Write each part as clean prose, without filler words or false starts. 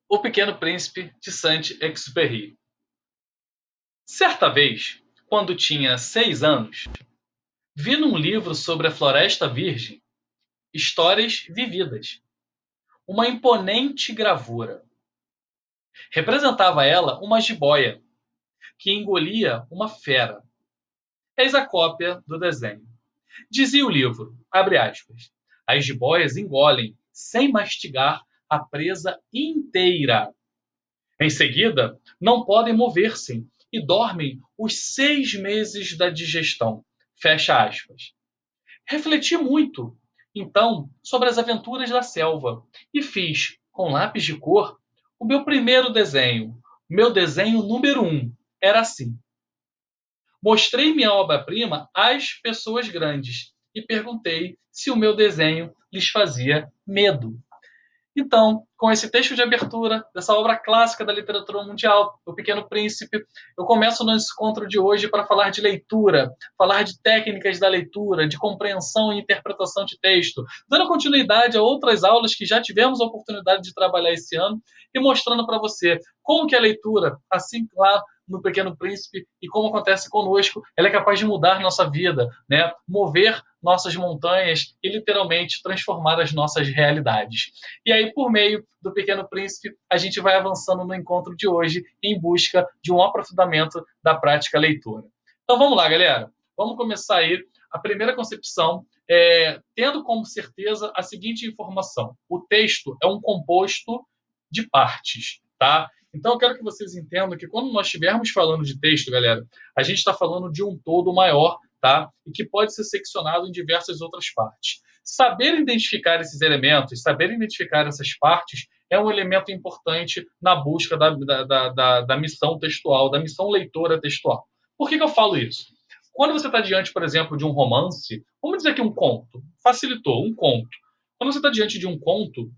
O Pequeno Príncipe de Saint-Exupéry. Certa vez, quando tinha 6 anos, vi num livro sobre a Floresta Virgem histórias vividas, uma imponente gravura. Representava ela uma jiboia que engolia uma fera. Eis a cópia do desenho. Dizia o livro, abre aspas, as jiboias engolem, sem mastigar, a presa inteira. Em seguida, não podem mover-se e dormem os 6 meses da digestão. Fecha aspas. Refleti muito, então, sobre as aventuras da selva e fiz, com lápis de cor, o meu primeiro desenho. Meu desenho número 1 era assim. Mostrei minha obra-prima às pessoas grandes e perguntei se o meu desenho lhes fazia medo. Então, com esse texto de abertura dessa obra clássica da literatura mundial, O Pequeno Príncipe, eu começo no encontro de hoje para falar de leitura, falar de técnicas da leitura, de compreensão e interpretação de texto, dando continuidade a outras aulas que já tivemos a oportunidade de trabalhar esse ano e mostrando para você como que a leitura, assim lá no Pequeno Príncipe e como acontece conosco, ela é capaz de mudar nossa vida, né? Mover nossas montanhas e literalmente transformar as nossas realidades. E aí, por meio do Pequeno Príncipe, a gente vai avançando no encontro de hoje em busca de um aprofundamento da prática leitura. Então vamos lá, galera. Vamos começar aí a primeira concepção, tendo como certeza a seguinte informação. O texto é um composto de partes, tá? Então eu quero que vocês entendam que quando nós estivermos falando de texto, galera, a gente está falando de um todo maior, tá? E que pode ser seccionado em diversas outras partes. Saber identificar esses elementos, saber identificar essas partes é um elemento importante na busca da missão textual, da missão leitora textual. Por que eu falo isso? Quando você está diante, por exemplo, de um romance, vamos dizer que um conto, facilitou, um conto. Quando você está diante de um conto,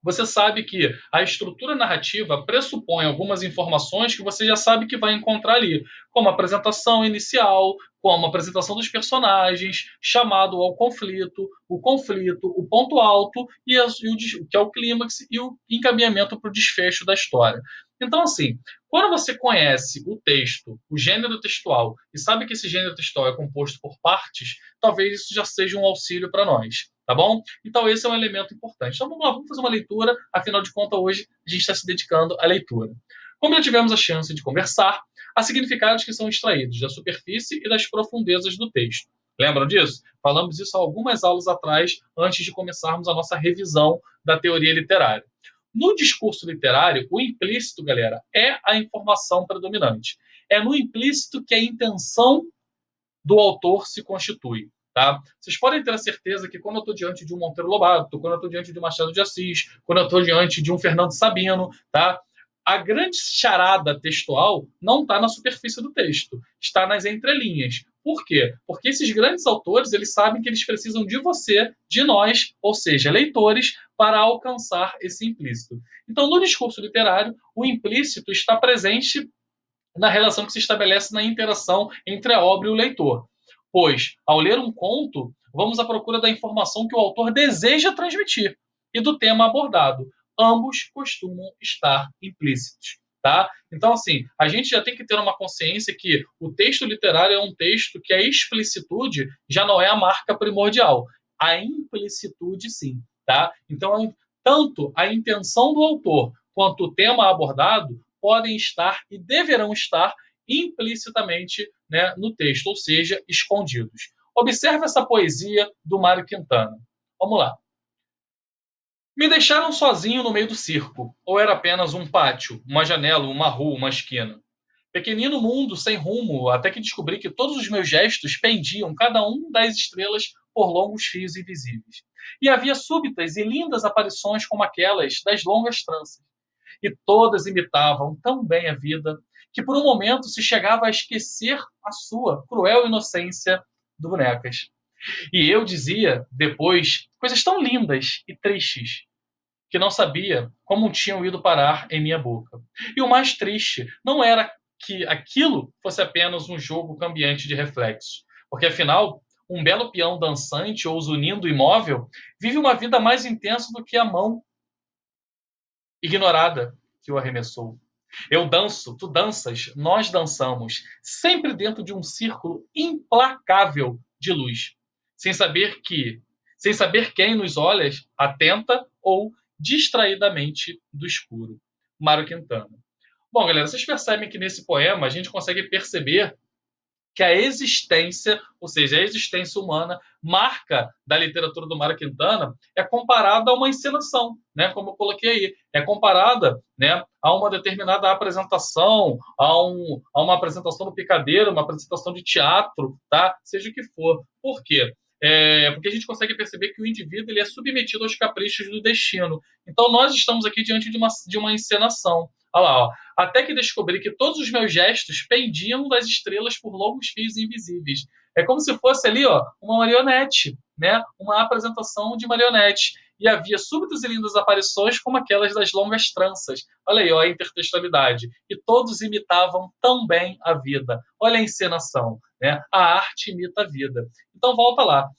você sabe que a estrutura narrativa pressupõe algumas informações que você já sabe que vai encontrar ali, como a apresentação inicial, como a apresentação dos personagens, chamado ao conflito, o ponto alto, que é o clímax, e o encaminhamento para o desfecho da história. Então, assim, quando você conhece o texto, o gênero textual, e sabe que esse gênero textual é composto por partes, talvez isso já seja um auxílio para nós, tá bom? Então, esse é um elemento importante. Então, vamos lá, vamos fazer uma leitura. Afinal de contas, hoje a gente está se dedicando à leitura. Como já tivemos a chance de conversar, há significados que são extraídos da superfície e das profundezas do texto. Lembram disso? Falamos isso há algumas aulas atrás, antes de começarmos a nossa revisão da teoria literária. No discurso literário, o implícito, galera, é a informação predominante. É no implícito que a intenção do autor se constitui. Tá? Vocês podem ter a certeza que quando eu estou diante de um Monteiro Lobato, quando eu estou diante de um Machado de Assis, quando eu estou diante de um Fernando Sabino, tá? A grande charada textual não está na superfície do texto, está nas entrelinhas. Por quê? Porque esses grandes autores, eles sabem que eles precisam de você, de nós, ou seja, leitores, para alcançar esse implícito. Então, no discurso literário, o implícito está presente na relação que se estabelece na interação entre a obra e o leitor. Pois, ao ler um conto, vamos à procura da informação que o autor deseja transmitir e do tema abordado. Ambos costumam estar implícitos. Tá? Então, assim, a gente já tem que ter uma consciência que o texto literário é um texto que a explicitude já não é a marca primordial. A implicitude, sim. Tá? Então, tanto a intenção do autor quanto o tema abordado podem estar e deverão estar implicitamente, né, no texto, ou seja, escondidos. Observe essa poesia do Mário Quintana. Vamos lá. Me deixaram sozinho no meio do circo, ou era apenas um pátio, uma janela, uma rua, uma esquina? Pequenino mundo sem rumo, até que descobri que todos os meus gestos pendiam, cada um das estrelas, por longos fios invisíveis. E havia súbitas e lindas aparições como aquelas das longas tranças. E todas imitavam tão bem a vida que por um momento se chegava a esquecer a sua cruel inocência do bonecas. E eu dizia, depois, coisas tão lindas e tristes que não sabia como tinham ido parar em minha boca. E o mais triste não era que aquilo fosse apenas um jogo cambiante de reflexos, porque afinal, um belo peão dançante ou zunindo imóvel vive uma vida mais intensa do que a mão ignorada, que o arremessou. Eu danço, tu danças, nós dançamos, sempre dentro de um círculo implacável de luz, sem saber que, sem saber quem nos olha atenta ou distraidamente do escuro. Mário Quintana. Bom, galera, vocês percebem que nesse poema a gente consegue perceber que a existência, ou seja, a existência humana, marca da literatura do Mário Quintana, é comparada a uma encenação, né? Como eu coloquei aí, é comparada, né, a uma determinada apresentação, a uma apresentação do picadeiro, uma apresentação de teatro, tá? Seja o que for. Por quê? Porque a gente consegue perceber que o indivíduo ele é submetido aos caprichos do destino. Então nós estamos aqui diante de uma encenação. Olha lá, ó. Até que descobri que todos os meus gestos pendiam das estrelas por longos fios invisíveis. É como se fosse ali, ó, uma marionete, né? Uma apresentação de marionete. E havia súbitas e lindas aparições como aquelas das longas tranças. Olha aí, ó, a intertextualidade. E todos imitavam tão bem a vida. Olha a encenação, né? A arte imita a vida. Então volta lá.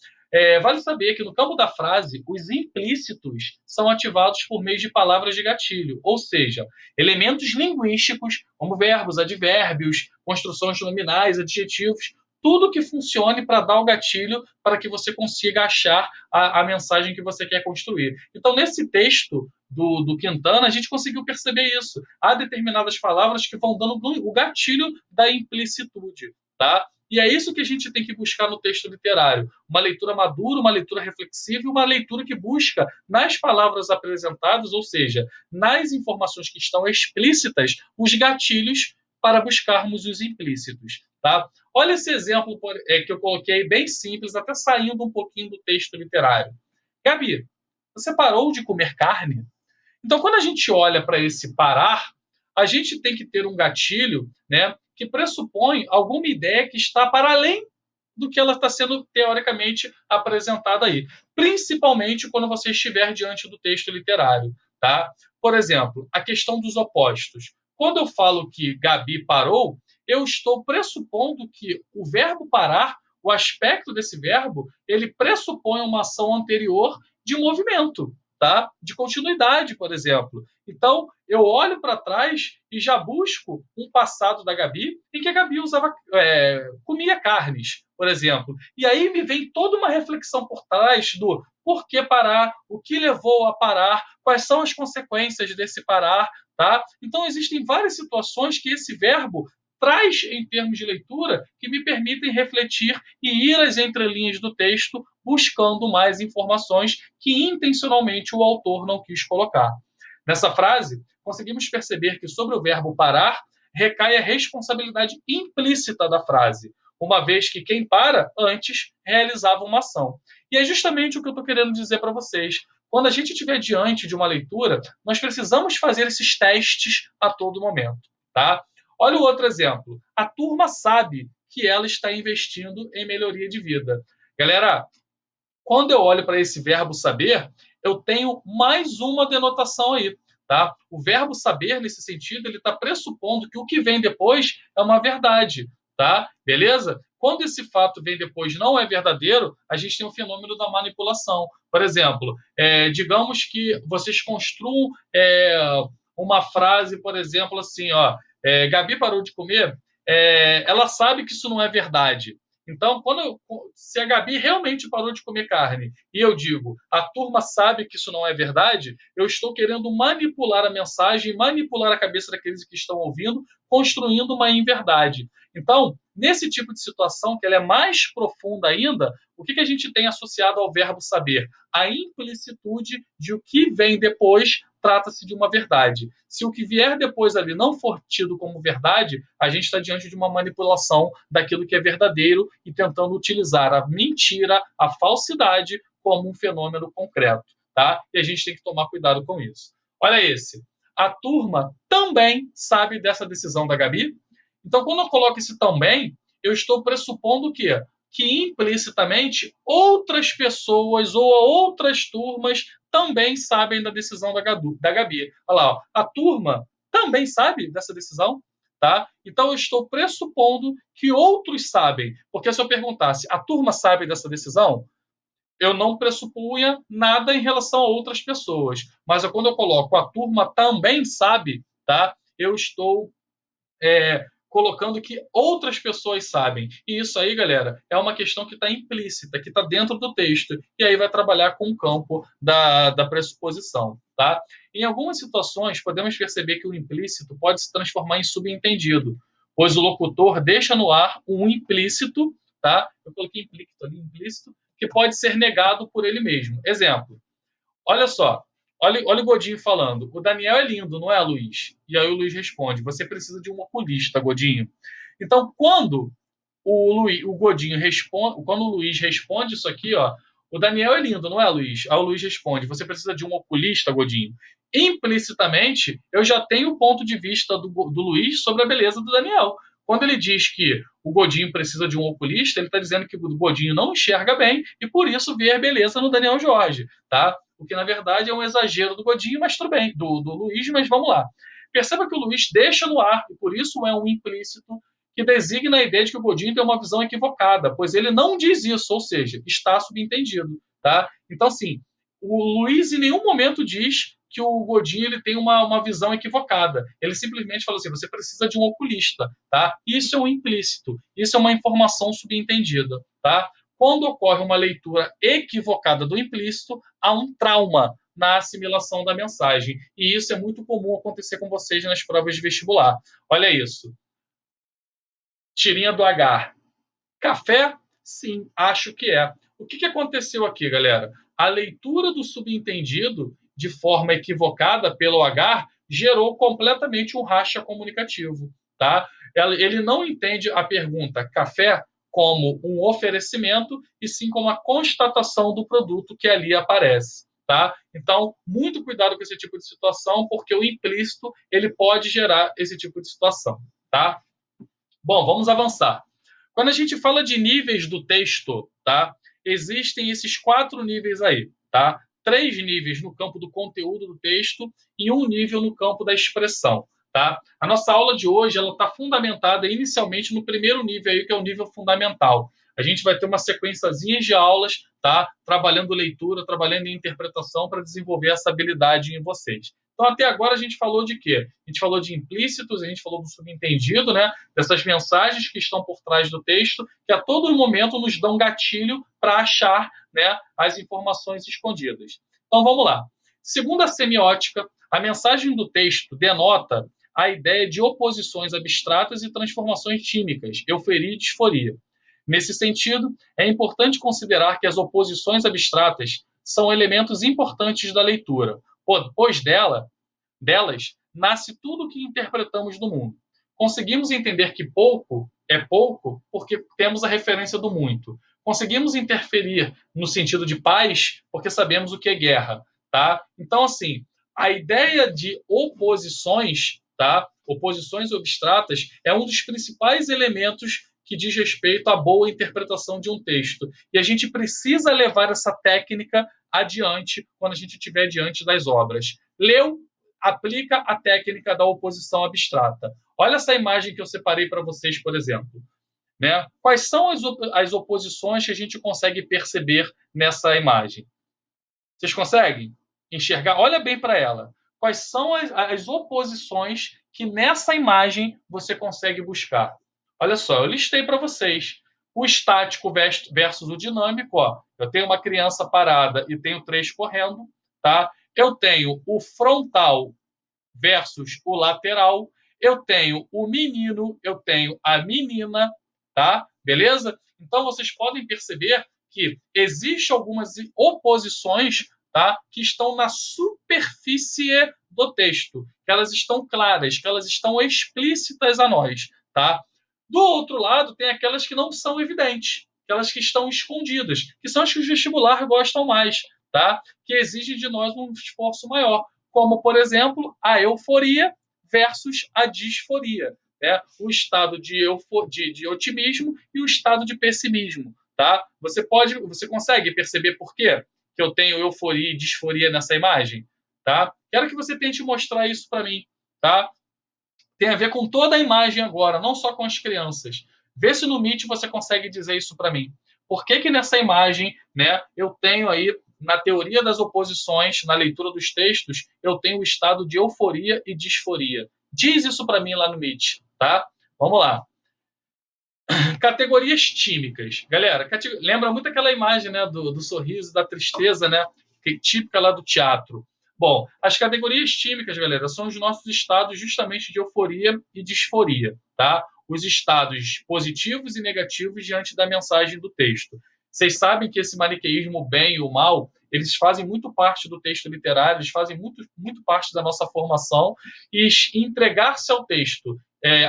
Vale saber que no campo da frase, os implícitos são ativados por meio de palavras de gatilho, ou seja, elementos linguísticos, como verbos, advérbios, construções nominais, adjetivos, tudo que funcione para dar o gatilho para que você consiga achar a mensagem que você quer construir. Então, nesse texto do Quintana, a gente conseguiu perceber isso. Há determinadas palavras que vão dando o gatilho da implicitude, tá? E é isso que a gente tem que buscar no texto literário. Uma leitura madura, uma leitura reflexiva e uma leitura que busca, nas palavras apresentadas, ou seja, nas informações que estão explícitas, os gatilhos para buscarmos os implícitos. Tá? Olha esse exemplo que eu coloquei, bem simples, até saindo um pouquinho do texto literário. Gabi, você parou de comer carne? Então, quando a gente olha para esse parar, a gente tem que ter um gatilho, né, que pressupõe alguma ideia que está para além do que ela está sendo teoricamente apresentada aí, principalmente quando você estiver diante do texto literário, tá? Por exemplo, a questão dos opostos. Quando eu falo que Gabi parou, eu estou pressupondo que o verbo parar, o aspecto desse verbo, ele pressupõe uma ação anterior de movimento, tá? De continuidade, por exemplo. Então, eu olho para trás e já busco um passado da Gabi em que a Gabi comia carnes, por exemplo. E aí me vem toda uma reflexão por trás do por que parar, o que levou a parar, quais são as consequências desse parar, tá? Então, existem várias situações que esse verbo traz em termos de leitura que me permitem refletir e ir às entrelinhas do texto buscando mais informações que intencionalmente o autor não quis colocar. Nessa frase, conseguimos perceber que sobre o verbo parar recai a responsabilidade implícita da frase, uma vez que quem para antes realizava uma ação. E é justamente o que eu estou querendo dizer para vocês. Quando a gente estiver diante de uma leitura, nós precisamos fazer esses testes a todo momento, tá? Olha o outro exemplo. A turma sabe que ela está investindo em melhoria de vida. Galera, quando eu olho para esse verbo saber, eu tenho mais uma denotação aí. Tá? O verbo saber, nesse sentido, ele está pressupondo que o que vem depois é uma verdade. Tá? Beleza? Quando esse fato vem depois não é verdadeiro, a gente tem o fenômeno da manipulação. Por exemplo, digamos que vocês construam uma frase, por exemplo, assim, ó, Gabi parou de comer, ela sabe que isso não é verdade. Então, se a Gabi realmente parou de comer carne e eu digo, a turma sabe que isso não é verdade, eu estou querendo manipular a mensagem, manipular a cabeça daqueles que estão ouvindo, construindo uma inverdade. Então, nesse tipo de situação, que ela é mais profunda ainda, o que a gente tem associado ao verbo saber? A implicitude de o que vem depois trata-se de uma verdade. Se o que vier depois ali não for tido como verdade, a gente está diante de uma manipulação daquilo que é verdadeiro e tentando utilizar a mentira, a falsidade como um fenômeno concreto, tá? E a gente tem que tomar cuidado com isso. Olha esse. A turma também sabe dessa decisão da Gabi. Então, quando eu coloco esse também, eu estou pressupondo que implicitamente outras pessoas ou outras turmas também sabem da decisão da Gabi. Olha lá, ó, a turma também sabe dessa decisão, tá? Então eu estou pressupondo que outros sabem, porque se eu perguntasse, a turma sabe dessa decisão? eu não pressupunha nada em relação a outras pessoas. Mas quando eu coloco a turma também sabe, tá? Eu estou colocando que outras pessoas sabem. E isso aí, galera, é uma questão que está implícita, que está dentro do texto. E aí vai trabalhar com o campo da pressuposição. Tá? Em algumas situações, podemos perceber que o implícito pode se transformar em subentendido, pois o locutor deixa no ar um implícito, tá? Eu coloquei implícito ali, implícito, que pode ser negado por ele mesmo. Exemplo, olha só, olha o Godinho falando. O Daniel é lindo, não é, Luiz? E aí o Luiz responde: você precisa de um oculista, Godinho. Então, quando o Godinho responde, quando o Luiz responde isso aqui, ó, o Daniel é lindo, não é, Luiz? Aí o Luiz responde: você precisa de um oculista, Godinho. Implicitamente, eu já tenho o ponto de vista do Luiz sobre a beleza do Daniel. Quando ele diz que o Godinho precisa de um oculista, ele está dizendo que o Godinho não enxerga bem e por isso vê a beleza no Daniel Jorge, tá? O que na verdade é um exagero do Godinho, mas tudo bem, do Luiz, mas vamos lá. Perceba que o Luiz deixa no ar, e por isso é um implícito que designa a ideia de que o Godinho tem uma visão equivocada, pois ele não diz isso, ou seja, está subentendido, tá? Então, assim, o Luiz em nenhum momento diz que o Godinho ele tem uma visão equivocada. Ele simplesmente fala assim: você precisa de um oculista, tá? Isso é um implícito, isso é uma informação subentendida, tá? Quando ocorre uma leitura equivocada do implícito, há um trauma na assimilação da mensagem. E isso é muito comum acontecer com vocês nas provas de vestibular. Olha isso. Tirinha do H. Café? Sim, acho que é. O que aconteceu aqui, galera? A leitura do subentendido de forma equivocada pelo H gerou completamente um racha comunicativo, tá? Ele não entende a pergunta café como um oferecimento e sim como a constatação do produto que ali aparece, tá? Então, muito cuidado com esse tipo de situação, porque o implícito ele pode gerar esse tipo de situação, tá? Bom, vamos avançar. Quando a gente fala de níveis do texto, tá? Existem esses 4 níveis aí, tá? 3 níveis no campo do conteúdo do texto e um nível no campo da expressão, tá? A nossa aula de hoje ela está fundamentada inicialmente no primeiro nível aí, que é o nível fundamental. A gente vai ter uma sequenciazinha de aulas, tá? Trabalhando leitura, trabalhando em interpretação para desenvolver essa habilidade em vocês. Então, até agora a gente falou de quê? A gente falou de implícitos, a gente falou do subentendido, né? Dessas mensagens que estão por trás do texto, que a todo momento nos dão gatilho para achar, né, as informações escondidas. Então, vamos lá. Segundo a semiótica, a mensagem do texto denota a ideia de oposições abstratas e transformações químicas, euforia e disforia. Nesse sentido, é importante considerar que as oposições abstratas são elementos importantes da leitura, pois delas nasce tudo o que interpretamos do mundo. Conseguimos entender que pouco é pouco porque temos a referência do muito. Conseguimos interferir no sentido de paz porque sabemos o que é guerra, tá? Então, assim, a ideia de oposições, tá? Oposições abstratas é um dos principais elementos que diz respeito à boa interpretação de um texto. E a gente precisa levar essa técnica adiante quando a gente estiver diante das obras. Leu, aplica a técnica da oposição abstrata. Olha essa imagem que eu separei para vocês, por exemplo. Né? Quais são as oposições que a gente consegue perceber nessa imagem? Vocês conseguem enxergar? Olha bem para ela. Quais são as oposições que nessa imagem você consegue buscar? Olha só, eu listei para vocês. O estático versus o dinâmico. Ó. Eu tenho uma criança parada e tenho 3 correndo. Tá? Eu tenho o frontal versus o lateral. Eu tenho o menino, eu tenho a menina, tá? Beleza? Então vocês podem perceber que existem algumas oposições, tá? Que estão na superfície do texto, que elas estão claras, que elas estão explícitas a nós, tá? Do outro lado, tem aquelas que não são evidentes, aquelas que estão escondidas, que são as que os vestibular gostam mais, tá? Que exigem de nós um esforço maior, como, por exemplo, a euforia versus a disforia, né? O estado de otimismo e o estado de pessimismo, tá? Você consegue perceber por quê que eu tenho euforia e disforia nessa imagem, tá? Quero que você tente mostrar isso para mim, tá? Tem a ver com toda a imagem agora, não só com as crianças. Vê se no Meet você consegue dizer isso para mim. Por que que nessa imagem, né, eu tenho aí, na teoria das oposições, na leitura dos textos, eu tenho o estado de euforia e disforia? Diz isso para mim lá no Meet, tá? Vamos lá. Categorias tímicas. Galera, lembra muito aquela imagem, né, do sorriso, da tristeza, né, que é típica lá do teatro. Bom, as categorias tímicas, galera, são os nossos estados justamente de euforia e disforia, tá? Os estados positivos e negativos diante da mensagem do texto. Vocês sabem que esse maniqueísmo, o bem e o mal, eles fazem muito parte do texto literário, eles fazem muito parte da nossa formação, e entregar-se ao texto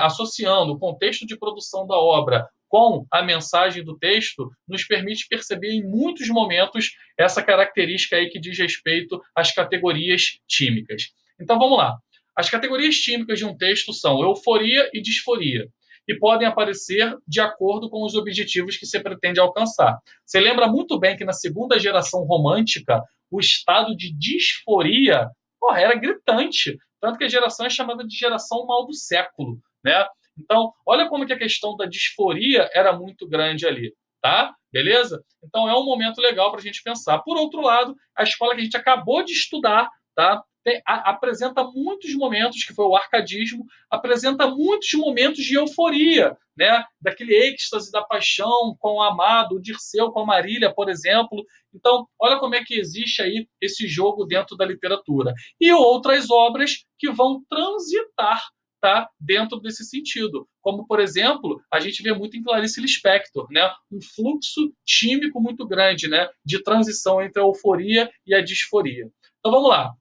associando o contexto de produção da obra com a mensagem do texto, nos permite perceber em muitos momentos essa característica aí que diz respeito às categorias tímicas. Então vamos lá. As categorias tímicas de um texto são euforia e disforia, e podem aparecer de acordo com os objetivos que você pretende alcançar. Você lembra muito bem que na segunda geração romântica, o estado de disforia era gritante, tanto que a geração é chamada de geração mal do século, né? Então, olha como que a questão da disforia era muito grande ali, tá? Beleza? Então, é um momento legal para a gente pensar. Por outro lado, a escola que a gente acabou de estudar, tá? Apresenta muitos momentos, que foi o arcadismo, apresenta muitos momentos de euforia, né? Daquele êxtase da paixão com o amado, o Dirceu com a Marília, por exemplo. Então, olha como é que existe aí esse jogo dentro da literatura. E outras obras que vão transitar, tá, dentro desse sentido. Como, por exemplo, a gente vê muito em Clarice Lispector, né? Um fluxo tímico muito grande, né? De transição entre a euforia e a disforia. Então, vamos lá.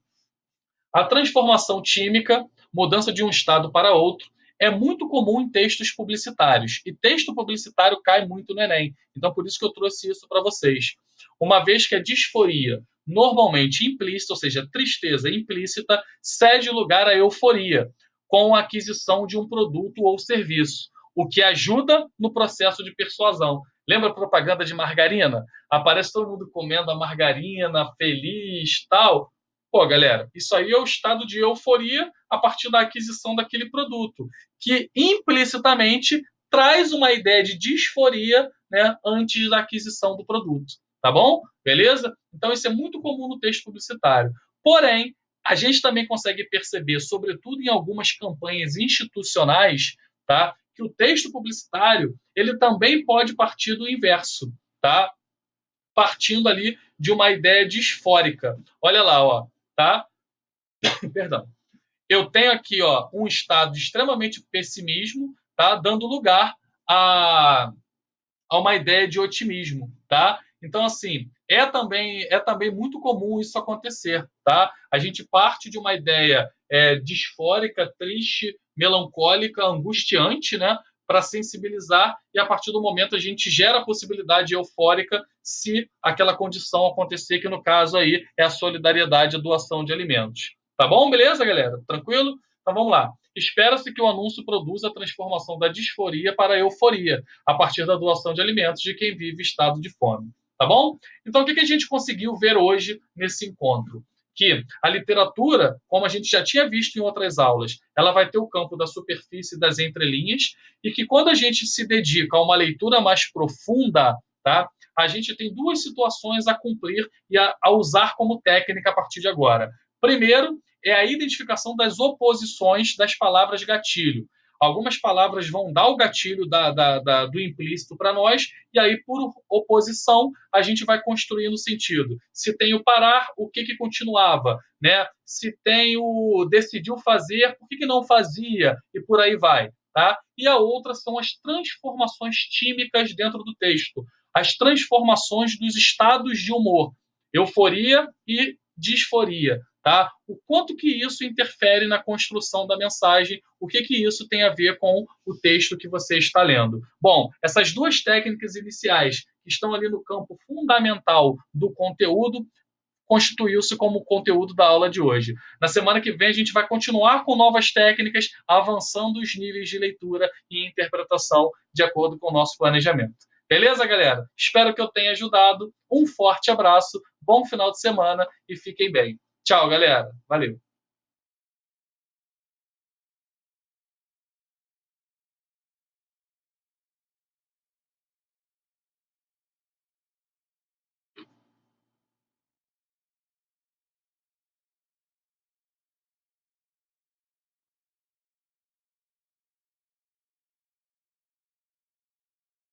A transformação tímica, mudança de um estado para outro, é muito comum em textos publicitários. E texto publicitário cai muito no Enem. Então, por isso que eu trouxe isso para vocês. Uma vez que a disforia, normalmente implícita, ou seja, tristeza implícita, cede lugar à euforia, com a aquisição de um produto ou serviço, o que ajuda no processo de persuasão. Lembra a propaganda de margarina? Aparece todo mundo comendo a margarina, feliz, tal. Pô, galera, isso aí é o estado de euforia a partir da aquisição daquele produto, que implicitamente traz uma ideia de disforia, né, antes da aquisição do produto. Tá bom? Beleza? Então, isso é muito comum no texto publicitário. Porém, a gente também consegue perceber, sobretudo em algumas campanhas institucionais, tá, que o texto publicitário ele também pode partir do inverso, tá? Partindo ali de uma ideia disfórica. Olha lá, ó, tá? Perdão. Eu tenho aqui, ó, um estado de extremamente pessimismo, tá? Dando lugar a, a uma ideia de otimismo, tá? Então, assim, é também muito comum isso acontecer, tá? A gente parte de uma ideia disfórica, triste, melancólica, angustiante, né? Para sensibilizar, e a partir do momento a gente gera a possibilidade eufórica se aquela condição acontecer, que no caso aí é a solidariedade e a doação de alimentos. Tá bom? Beleza, galera? Tranquilo? Então vamos lá. Espera-se que o anúncio produza a transformação da disforia para a euforia, a partir da doação de alimentos de quem vive estado de fome. Tá bom? Então, o que a gente conseguiu ver hoje nesse encontro? Que a literatura, como a gente já tinha visto em outras aulas, ela vai ter o campo da superfície e das entrelinhas, e que quando a gente se dedica a uma leitura mais profunda, tá, a gente tem duas situações a cumprir e a usar como técnica a partir de agora. Primeiro, é a identificação das oposições das palavras gatilho. Algumas palavras vão dar o gatilho do implícito para nós, e aí, por oposição, a gente vai construindo o sentido. Se tem o parar, o que continuava? Né? Se tem o decidiu fazer, por que não fazia? E por aí vai. Tá? E a outra são as transformações tímicas dentro do texto. As transformações dos estados de humor. Euforia e disforia. Tá? O quanto que isso interfere na construção da mensagem, o que isso tem a ver com o texto que você está lendo. Bom, essas duas técnicas iniciais que estão ali no campo fundamental do conteúdo constituiu-se como o conteúdo da aula de hoje. Na semana que vem a gente vai continuar com novas técnicas, avançando os níveis de leitura e interpretação de acordo com o nosso planejamento. Beleza, galera? Espero que eu tenha ajudado. Um forte abraço, bom final de semana e fiquem bem. Tchau, galera. Valeu.